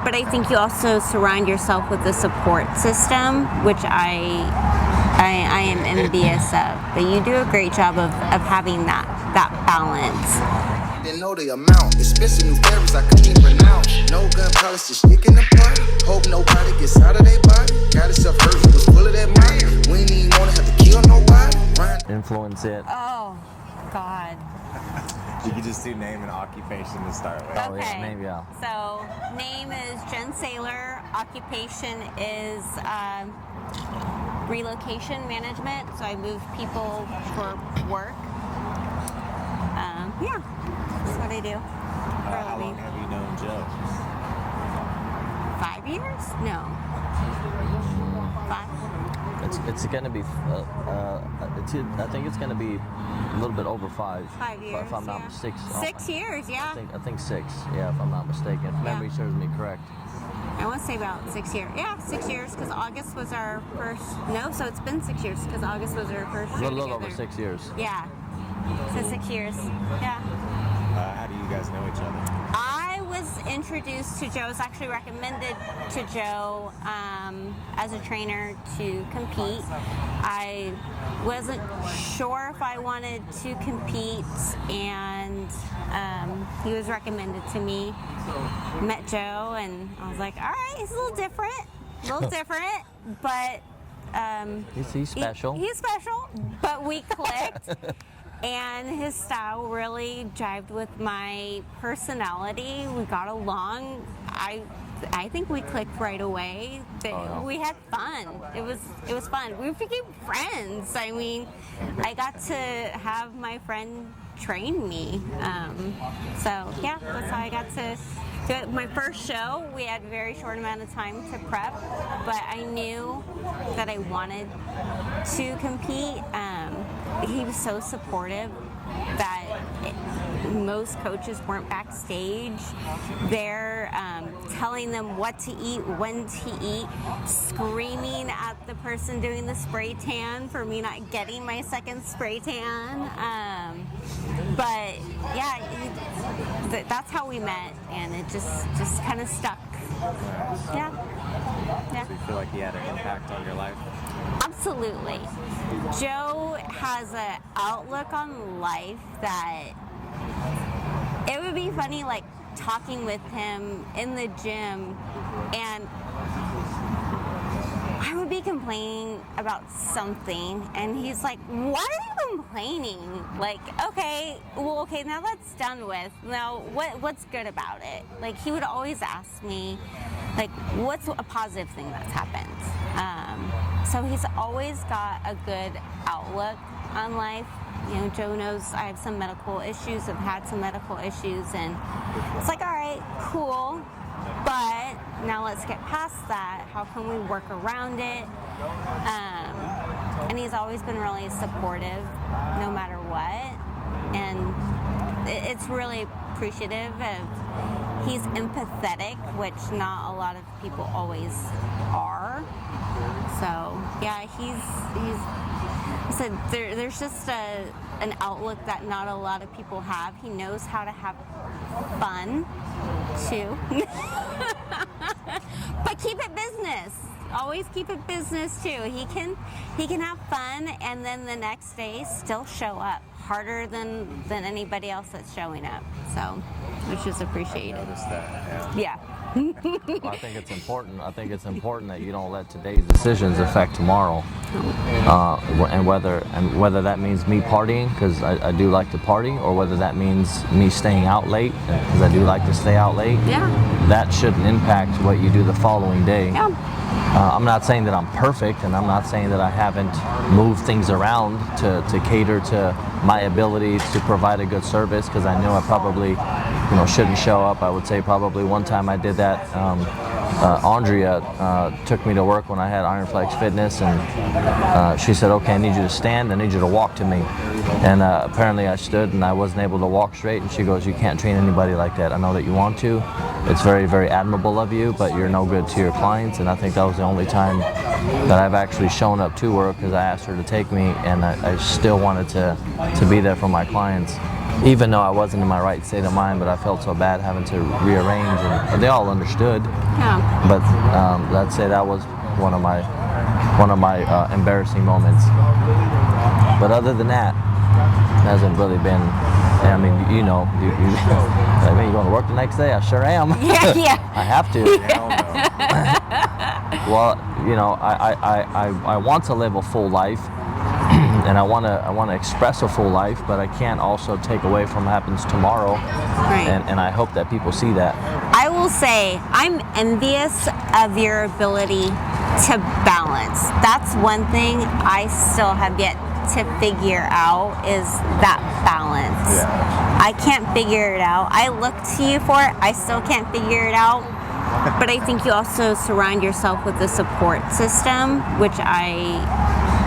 but I think you also surround yourself with a support system, which I am envious of. But you do a great job of having that balance. Didn't know the amount. Expensive new berries I couldn't even pronounce. No gun polish, just sticking the party. Hope nobody gets out of their body. Got himself hurt, he was full of that money. We ain't even wanna have to kill nobody. Influence it. Oh, God. You can just do name and occupation to start with. Okay. Oh, yeah, maybe, yeah. So, name is Jen Saylor. Occupation is relocation management. So I move people for work. Yeah, that's what I do. How long have you known Joe? 5 years? No. 5. It's going to be, I think it's going to be a little bit over 5. 5 years, if I'm not mistaken. 6 years, yeah. I think 6, yeah, if I'm not mistaken. If memory serves me correct. I want to say about 6 years. Yeah, 6 years, because August was our first, no, so it's been 6 years, because August was our first year A little together. over 6 years. Yeah, so 6 years, yeah. How do you guys know each other? I was introduced to Joe, I was actually recommended to Joe as a trainer to compete. I wasn't sure if I wanted to compete, and he was recommended to me. Met Joe, and I was like, all right, he's a little different, but He's special. He's special, but we clicked. And his style really jived with my personality. We got along. I think we clicked right away. We had fun. It was fun. We became friends. I mean, I got to have my friend train me. So yeah, that's how I got to do it. My first show, we had a very short amount of time to prep, but I knew that I wanted to compete. He was so supportive that most coaches weren't backstage. They're telling them what to eat, when to eat, screaming at the person doing the spray tan for me not getting my second spray tan. But yeah, that's how we met, and it just kind of stuck. Yeah. So you feel like he had an impact on your life? Absolutely. Joe has an outlook on life that it would be funny, like talking with him in the gym, and I would be complaining about something, and he's like, why are you complaining? Like, okay, now that's done with. Now, what's good about it? Like, he would always ask me, like, what's a positive thing that's happened? So he's always got a good outlook on life. You know, Joe knows I have some medical issues, I've had some medical issues, and it's like, all right, cool, but now let's get past that. How can we work around it? And he's always been really supportive, no matter what, and it's really appreciative of, he's empathetic, which not a lot of people always are. So yeah, he said there's just an outlook that not a lot of people have. He knows how to have fun too. But keep it business. Always keep it business too. He can have fun, and then the next day still show up harder than anybody else that's showing up. So, which is appreciated. I noticed that. Yeah. Well, I think it's important. That you don't let today's decisions affect tomorrow, and whether that means me partying, because I do like to party, or whether that means me staying out late, because I do like to stay out late. Yeah. That shouldn't impact what you do the following day. Yeah. I'm not saying that I'm perfect, and I'm not saying that I haven't moved things around to cater to my ability to provide a good service, because I know I probably, shouldn't show up. I would say probably one time I did that. Andrea took me to work when I had Iron Flex Fitness, and she said, okay, I need you to stand, I need you to walk to me. And apparently I stood and I wasn't able to walk straight, and she goes, you can't train anybody like that. I know that you want to. It's very, very admirable of you, but you're no good to your clients. And I think that was the only time that I've actually shown up to her, because I asked her to take me, and I still wanted to be there for my clients. even though I wasn't in my right state of mind, but I felt so bad having to rearrange, and they all understood. Yeah. But let's say that was one of my embarrassing moments. But other than that, hasn't really been. I mean, you know, I mean, you going to work the next day? I sure am. Yeah. I have to. Hell no. Well, you know, I want to live a full life, and I want to express a full life, but I can't also take away from what happens tomorrow. Right. And I hope that people see that. I will say I'm envious of your ability to balance. That's one thing I still have yet to figure out, is that balance. Yeah. I can't figure it out. I look to you for it. I still can't figure it out. But I think you also surround yourself with a support system, which I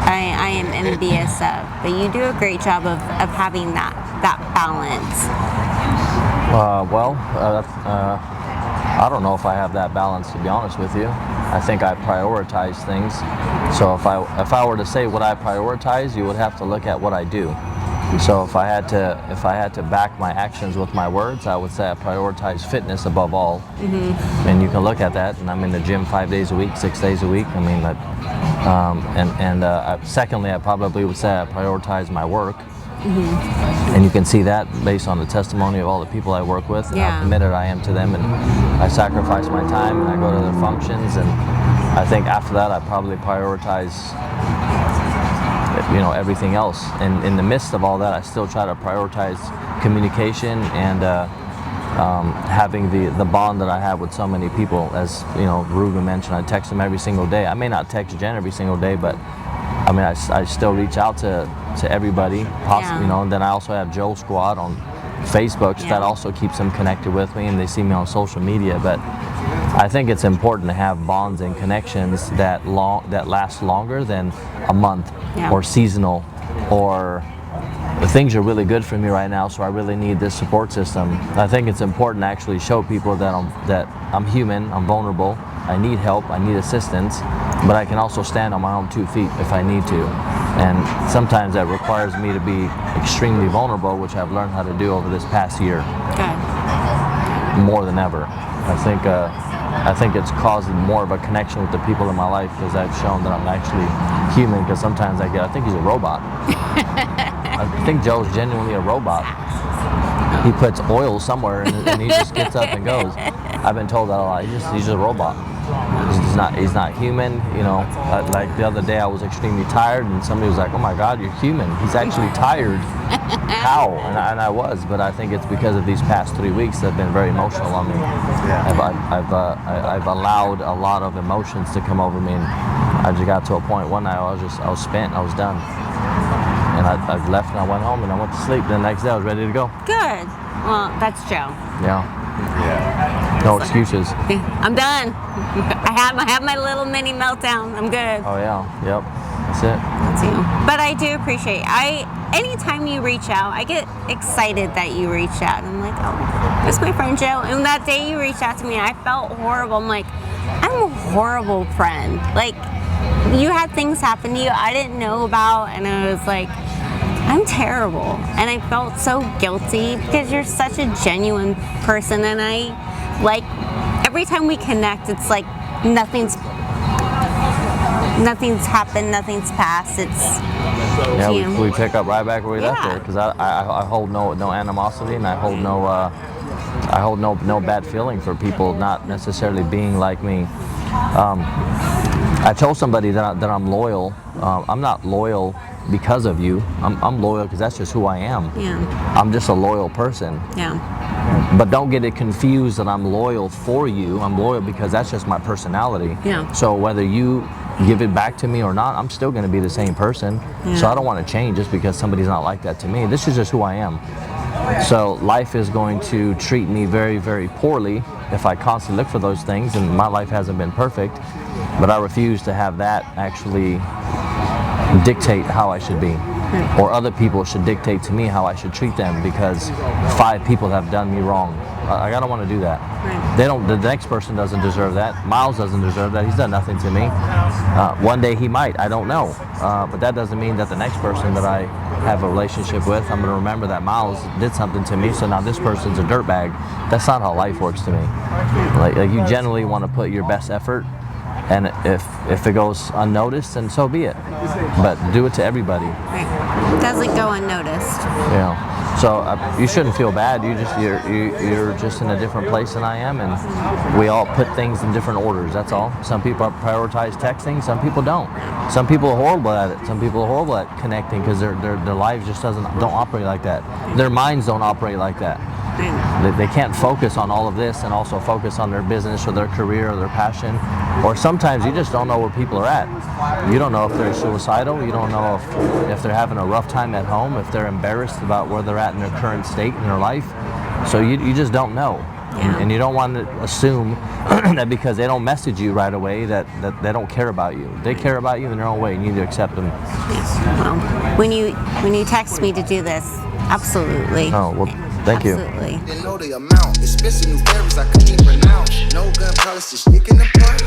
am envious of. But you do a great job of having that balance. I don't know if I have that balance, to be honest with you. I think I prioritize things. So if I were to say what I prioritize, you would have to look at what I do. So if I had to back my actions with my words, I would say I prioritize fitness above all. Mm-hmm. And you can look at that, and I'm in the gym 5 days a week, 6 days a week. I mean, secondly, I probably would say I prioritize my work. Mm-hmm. And you can see that based on the testimony of all the people I work with, and how committed I am to them, and I sacrifice my time and I go to their functions, and I think after that I probably prioritize, you know, everything else. And in the midst of all that, I still try to prioritize communication and having the bond that I have with so many people. As you know, Ruben mentioned, I text them every single day. I may not text Jen every single day, but I mean, I still reach out to everybody, you know. And then I also have Joe Squad on Facebook, that also keeps them connected with me, and they see me on social media. But I think it's important to have bonds and connections that last longer than a month or seasonal, or the things are really good for me right now, so I really need this support system. I think it's important to actually show people that I'm human, I'm vulnerable, I need help, I need assistance, but I can also stand on my own 2 feet if I need to. And sometimes that requires me to be extremely vulnerable, which I've learned how to do over this past year. More than ever. I think it's caused more of a connection with the people in my life, because I've shown that I'm actually human, because sometimes I think he's a robot. I think Joe's genuinely a robot. He puts oil somewhere and he just gets up and goes. I've been told that a lot. He's just a robot. He's not human, you know. Like the other day I was extremely tired, and somebody was like, "Oh my God, you're human." He's actually tired. How? And I was, but I think it's because of these past 3 weeks that have been very emotional on me. I've allowed a lot of emotions to come over me, and I just got to a point one night I was spent, I was done. And I left and I went home and I went to sleep. The next day I was ready to go. Good. Well, that's Joe. Yeah. No excuses. I'm done. I have my little mini meltdown. I'm good. Oh yeah. Yep. That's it. That's you. But I do appreciate anytime you reach out, I get excited that you reach out. I'm like, oh, it's my friend Joe. And that day you reached out to me, I felt horrible. I'm like, I'm a horrible friend. Like, you had things happen to you I didn't know about, and I was like, I'm terrible. And I felt so guilty, because you're such a genuine person, and I, like, every time we connect, it's like nothing's happened, nothing's passed. It's we pick up right back where we left there, because I hold no animosity, and I hold no bad feeling for people not necessarily being like me. I told somebody that I'm loyal. I'm not loyal because of you. I'm loyal because that's just who I am. Yeah. I'm just a loyal person. Yeah. But don't get it confused that I'm loyal for you. I'm loyal because that's just my personality. Yeah. So whether you give it back to me or not, I'm still going to be the same person. Yeah. So I don't want to change just because somebody's not like that to me. This is just who I am. So life is going to treat me very, very poorly if I constantly look for those things, and my life hasn't been perfect, but I refuse to have that actually dictate how I should be. Or other people should dictate to me how I should treat them because 5 people have done me wrong. I don't want to do that. Right. The next person doesn't deserve that. Miles doesn't deserve that. He's done nothing to me. One day he might, I don't know. But that doesn't mean that the next person that I have a relationship with, I'm going to remember that Miles did something to me, so now this person's a dirtbag. That's not how life works to me. Like you generally want to put your best effort, and if it goes unnoticed, then so be it. But do it to everybody. Right. Doesn't go unnoticed. You know. So you shouldn't feel bad. You're just in a different place than I am, and we all put things in different orders. That's all. Some people prioritize texting. Some people don't. Some people are horrible at it. Some people are horrible at connecting because their lives just don't operate like that. Their minds don't operate like that. They can't focus on all of this and also focus on their business or their career or their passion. Or sometimes you just don't know where people are at. You don't know if they're suicidal. You don't know if they're having a rough time at home, if they're embarrassed about where they're at in their current state in their life. So you just don't know. And you don't want to assume that because they don't message you right away that they don't care about you. They care about you in their own way. You need to accept them. Well, when you text me to do this, absolutely. Oh, well, thank you. Absolutely. Didn't know the amount. Expensive new berries I couldn't even pronounce. No gun policy sticking apart.